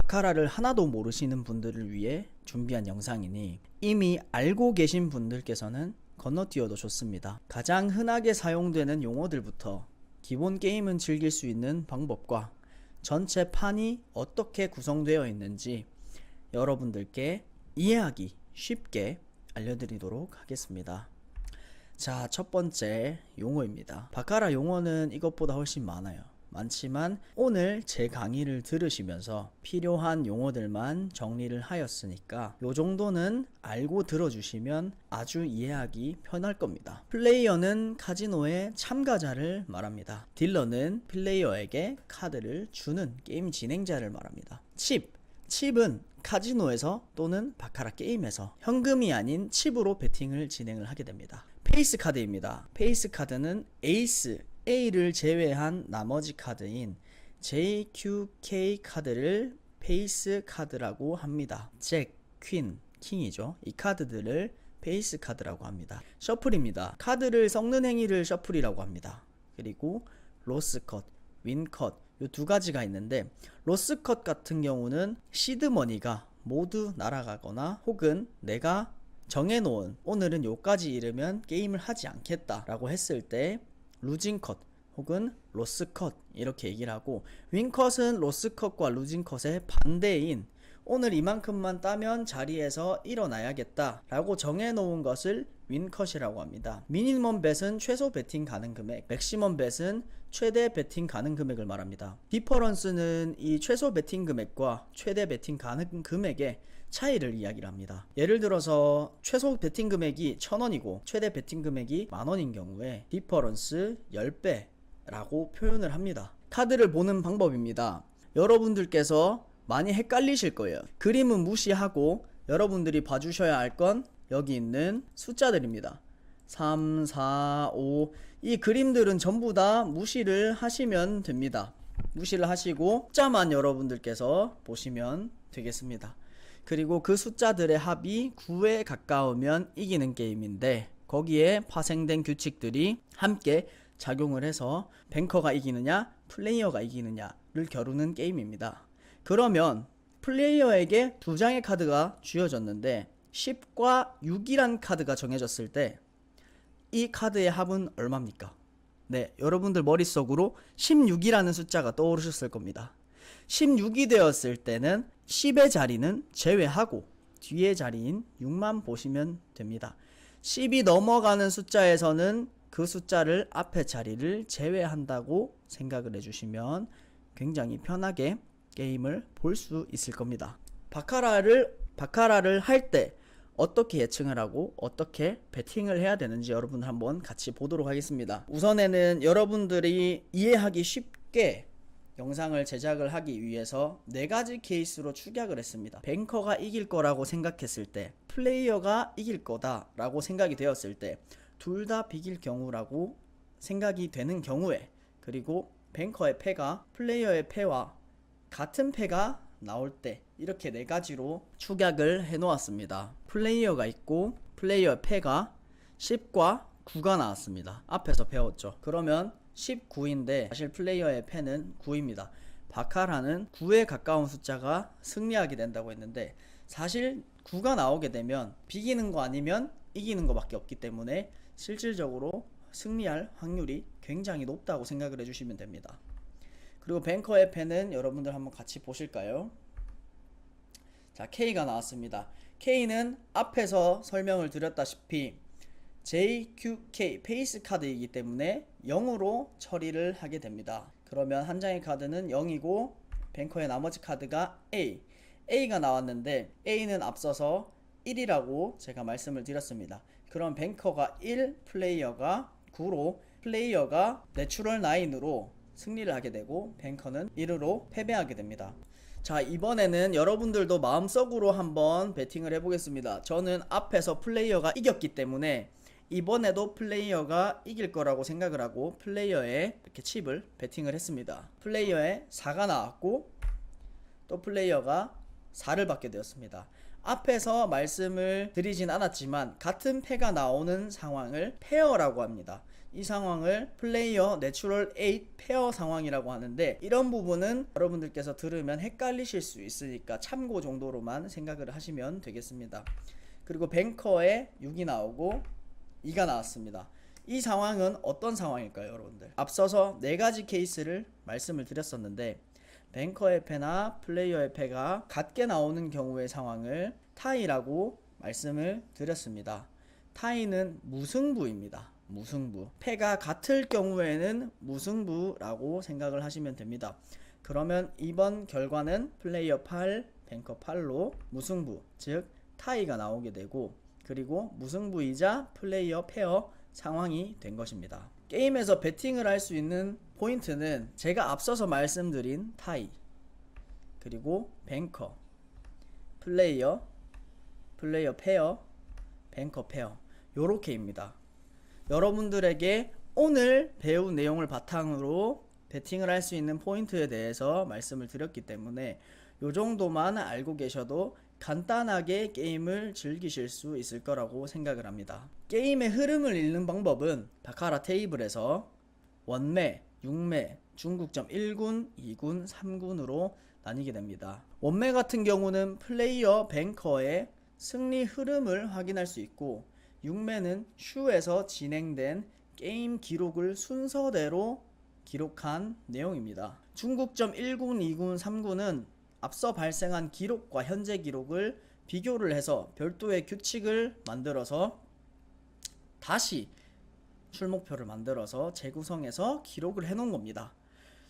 바카라를 하나도 모르시는 분들을 위해 준비한 영상이니 이미 알고 계신 분들께서는 건너뛰어도 좋습니다. 가장 흔하게 사용되는 용어들부터 기본 게임은 즐길 수 있는 방법과 전체 판이 어떻게 구성되어 있는지 여러분들께 이해하기 쉽게 알려드리도록 하겠습니다. 자, 첫 번째 용어입니다. 바카라 용어는 이것보다 훨씬 많지만 오늘 제 강의를 들으시면서 필요한 용어들만 정리를 하였으니까 요 정도는 알고 들어주시면 아주 이해하기 편할 겁니다. 플레이어는 카지노의 참가자를 말합니다. 딜러는 플레이어에게 카드를 주는 게임 진행자를 말합니다. 칩은 카지노에서 또는 바카라 게임에서 현금이 아닌 칩으로 베팅을 진행을 하게 됩니다. 페이스 카드입니다. 페이스 카드는 에이스 A를 제외한 나머지 카드인 JQK 카드를 페이스 카드라고 합니다. 잭, 퀸, 킹이죠. 이 카드들을 페이스 카드라고 합니다. 셔플입니다. 카드를 섞는 행위를 셔플이라고 합니다. 그리고 로스 컷, 윈 컷, 이 두 가지가 있는데 로스 컷 같은 경우는 시드머니가 모두 날아가거나 혹은 내가 정해놓은 오늘은 요까지 이르면 게임을 하지 않겠다 라고 했을 때 루징 컷 혹은 로스 컷 이렇게 얘기를 하고, 윈 컷은 로스 컷과 루징 컷의 반대인 오늘 이만큼만 따면 자리에서 일어나야겠다 라고 정해놓은 것을 윈 컷이라고 합니다. 미니멈 벳은 최소 베팅 가능 금액, 맥시멈 벳은 최대 베팅 가능 금액을 말합니다. 디퍼런스는 이 최소 베팅 금액과 최대 베팅 가능 금액의 차이를 이야기를 합니다. 예를 들어서 최소 베팅 금액이 1000원이고 최대 베팅 금액이 만원인 경우에 디퍼런스 10배 라고 표현을 합니다. 카드를 보는 방법입니다. 여러분들께서 많이 헷갈리실 거예요. 그림은 무시하고 여러분들이 봐주셔야 할 건 여기 있는 숫자들입니다. 3, 4, 5. 이 그림들은 전부 다 무시를 하시면 됩니다. 무시를 하시고 숫자만 여러분들께서 보시면 되겠습니다. 그리고 그 숫자들의 합이 9에 가까우면 이기는 게임인데 거기에 파생된 규칙들이 함께 작용을 해서 뱅커가 이기느냐 플레이어가 이기느냐를 겨루는 게임입니다. 그러면 플레이어에게 두 장의 카드가 쥐어졌는데 10과 6이란 카드가 정해졌을 때 이 카드의 합은 얼마입니까? 네, 여러분들 머릿속으로 16이라는 숫자가 떠오르셨을 겁니다. 16이 되었을 때는 10의 자리는 제외하고 뒤의 자리인 6만 보시면 됩니다. 10이 넘어가는 숫자에서는 그 숫자를 앞의 자리를 제외한다고 생각을 해주시면 굉장히 편하게 게임을 볼 수 있을 겁니다. 바카라를 할 때 어떻게 예측을 하고 어떻게 베팅을 해야 되는지 여러분들 한번 같이 보도록 하겠습니다. 우선에는 여러분들이 이해하기 쉽게 영상을 제작을 하기 위해서 4가지 케이스로 축약을 했습니다. 뱅커가 이길 거라고 생각했을 때, 플레이어가 이길 거다 라고 생각이 되었을 때, 둘 다 비길 경우라고 생각이 되는 경우에, 그리고 뱅커의 패가 플레이어의 패와 같은 패가 나올 때, 이렇게 4가지로 축약을 해 놓았습니다. 플레이어가 있고 플레이어의 패가 10과 9가 나왔습니다. 앞에서 배웠죠. 그러면 19인데 사실 플레이어의 패는 9입니다. 바카라는 9에 가까운 숫자가 승리하게 된다고 했는데 사실 9가 나오게 되면 비기는 거 아니면 이기는 거 밖에 없기 때문에 실질적으로 승리할 확률이 굉장히 높다고 생각을 해주시면 됩니다. 그리고 뱅커의 패는 여러분들 한번 같이 보실까요? 자, K가 나왔습니다. K는 앞에서 설명을 드렸다시피 JQK 페이스 카드이기 때문에 0으로 처리를 하게 됩니다. 그러면 한 장의 카드는 0이고 뱅커의 나머지 카드가 A가 나왔는데 A는 앞서서 1이라고 제가 말씀을 드렸습니다. 그럼 뱅커가 1, 플레이어가 9로 플레이어가 내추럴 9으로 승리를 하게 되고 뱅커는 1으로 패배하게 됩니다. 자, 이번에는 여러분들도 마음속으로 한번 베팅을 해보겠습니다. 저는 앞에서 플레이어가 이겼기 때문에 이번에도 플레이어가 이길 거라고 생각을 하고 플레이어에 이렇게 칩을 베팅을 했습니다. 플레이어에 4가 나왔고 또 플레이어가 4를 받게 되었습니다. 앞에서 말씀을 드리진 않았지만 같은 패가 나오는 상황을 페어라고 합니다. 이 상황을 플레이어 내추럴 8 페어 상황이라고 하는데, 이런 부분은 여러분들께서 들으면 헷갈리실 수 있으니까 참고 정도로만 생각을 하시면 되겠습니다. 그리고 뱅커에 6이 나오고 2가 나왔습니다. 이 상황은 어떤 상황일까요, 여러분들? 앞서서 4가지 케이스를 말씀을 드렸었는데, 뱅커의 패나 플레이어의 패가 같게 나오는 경우의 상황을 타이라고 말씀을 드렸습니다. 타이는 무승부입니다. 무승부. 패가 같을 경우에는 무승부라고 생각을 하시면 됩니다. 그러면 이번 결과는 플레이어 8, 뱅커 8로 무승부, 즉 타이가 나오게 되고, 그리고 무승부이자 플레이어 페어 상황이 된 것입니다. 게임에서 배팅을 할 수 있는 포인트는 제가 앞서서 말씀드린 타이, 그리고 뱅커, 플레이어 페어, 뱅커 페어, 요렇게입니다. 여러분들에게 오늘 배운 내용을 바탕으로 배팅을 할 수 있는 포인트에 대해서 말씀을 드렸기 때문에 요 정도만 알고 계셔도 간단하게 게임을 즐기실 수 있을 거라고 생각을 합니다. 게임의 흐름을 읽는 방법은 바카라 테이블에서 원매, 6매, 중국점 1군, 2군, 3군으로 나뉘게 됩니다. 원매 같은 경우는 플레이어 뱅커의 승리 흐름을 확인할 수 있고, 6매는 슈에서 진행된 게임 기록을 순서대로 기록한 내용입니다. 중국점 1군, 2군, 3군은 앞서 발생한 기록과 현재 기록을 비교를 해서 별도의 규칙을 만들어서 다시 출목표를 만들어서 재구성해서 기록을 해놓은 겁니다.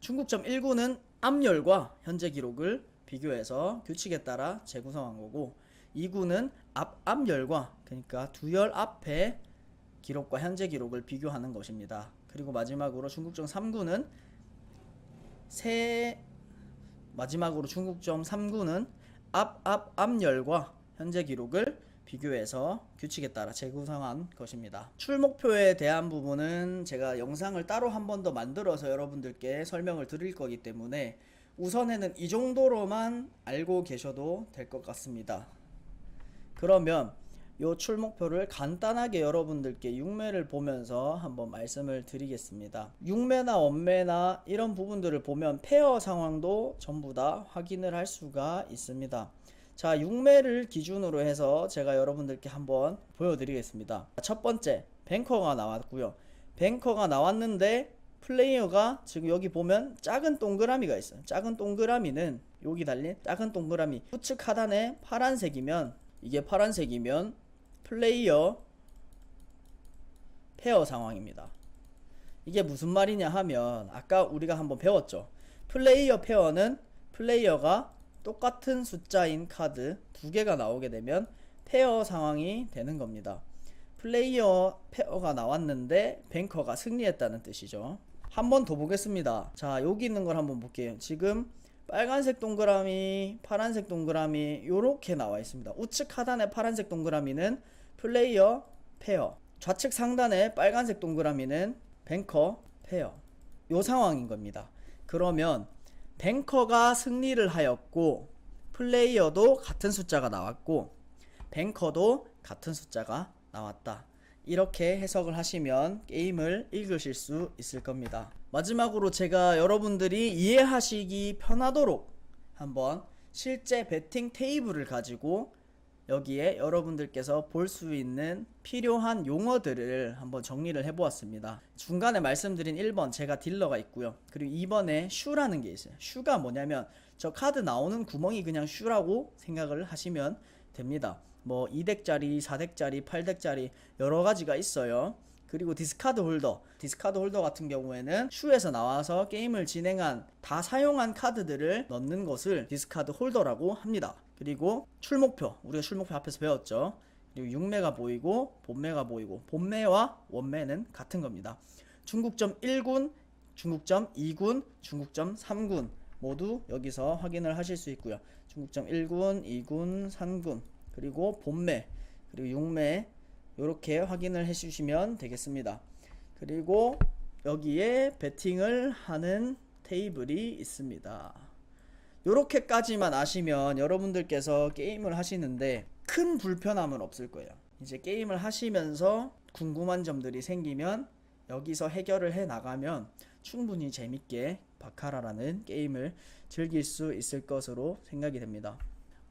중국점 1군은 앞열과 현재 기록을 비교해서 규칙에 따라 재구성한 거고, 2군은 앞열과, 그러니까 두 열 앞에 기록과 현재 기록을 비교하는 것입니다. 그리고 마지막으로 중국점 3군은 중국점 3군은 앞열과 현재 기록을 비교해서 규칙에 따라 재구성한 것입니다. 출목표에 대한 부분은 제가 영상을 따로 한 번 더 만들어서 여러분들께 설명을 드릴 거기 때문에 우선에는 이 정도로만 알고 계셔도 될 것 같습니다. 그러면 요 출목표를 간단하게 여러분들께 6매를 보면서 한번 말씀을 드리겠습니다. 6매나 원매나 이런 부분들을 보면 페어 상황도 전부 다 확인을 할 수가 있습니다. 자, 6매를 기준으로 해서 제가 여러분들께 한번 보여드리겠습니다. 첫 번째, 뱅커가 나왔고요. 뱅커가 나왔는데 플레이어가 지금 여기 보면 작은 동그라미가 있어요. 작은 동그라미는 여기 달린 작은 동그라미 우측 하단에 파란색이면, 이게 파란색이면 플레이어 페어 상황입니다. 이게 무슨 말이냐 하면 아까 우리가 한번 배웠죠. 플레이어 페어는 플레이어가 똑같은 숫자인 카드 2개가 나오게 되면 페어 상황이 되는 겁니다. 플레이어 페어가 나왔는데 뱅커가 승리했다는 뜻이죠. 한 번 더 보겠습니다. 자, 여기 있는 걸 한번 볼게요. 지금 빨간색 동그라미, 파란색 동그라미 요렇게 나와 있습니다. 우측 하단의 파란색 동그라미는 플레이어 페어, 좌측 상단의 빨간색 동그라미는 뱅커 페어, 요 상황인 겁니다. 그러면 뱅커가 승리를 하였고, 플레이어도 같은 숫자가 나왔고, 뱅커도 같은 숫자가 나왔다, 이렇게 해석을 하시면 게임을 읽으실 수 있을 겁니다. 마지막으로 제가 여러분들이 이해하시기 편하도록 한번 실제 베팅 테이블을 가지고 여기에 여러분들께서 볼 수 있는 필요한 용어들을 한번 정리를 해보았습니다. 중간에 말씀드린 1번 제가 딜러가 있고요. 그리고 2번에 슈라는 게 있어요. 슈가 뭐냐면 저 카드 나오는 구멍이 그냥 슈라고 생각을 하시면 됩니다. 뭐 2덱짜리, 4덱짜리, 8덱짜리 여러 가지가 있어요. 그리고 디스카드 홀더 같은 경우에는 슈에서 나와서 게임을 진행한 다 사용한 카드들을 넣는 것을 디스카드 홀더라고 합니다. 그리고 출목표, 우리가 출목표 앞에서 배웠죠. 그리고 6매가 보이고 본매가 보이고, 본매와 원매는 같은 겁니다. 중국점 1군, 중국점 2군, 중국점 3군 모두 여기서 확인을 하실 수 있고요. 중국점 1군, 2군, 3군, 그리고 본매, 그리고 6매 이렇게 확인을 해주시면 되겠습니다. 그리고 여기에 베팅을 하는 테이블이 있습니다. 요렇게까지만 아시면 여러분들께서 게임을 하시는데 큰 불편함은 없을 거예요. 이제 게임을 하시면서 궁금한 점들이 생기면 여기서 해결을 해 나가면 충분히 재밌게 바카라라는 게임을 즐길 수 있을 것으로 생각이 됩니다.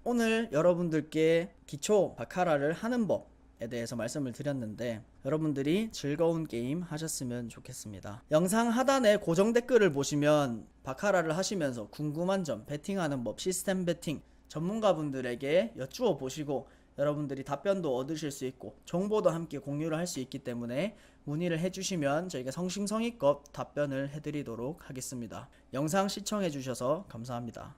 오늘 여러분들께 기초 바카라를 하는 법에 대해서 말씀을 드렸는데 여러분들이 즐거운 게임 하셨으면 좋겠습니다. 영상 하단에 고정 댓글을 보시면 바카라를 하시면서 궁금한 점, 베팅하는 법, 시스템 베팅 전문가분들에게 여쭈어 보시고 여러분들이 답변도 얻으실 수 있고 정보도 함께 공유를 할 수 있기 때문에 문의를 해주시면 저희가 성심성의껏 답변을 해드리도록 하겠습니다. 영상 시청해 주셔서 감사합니다.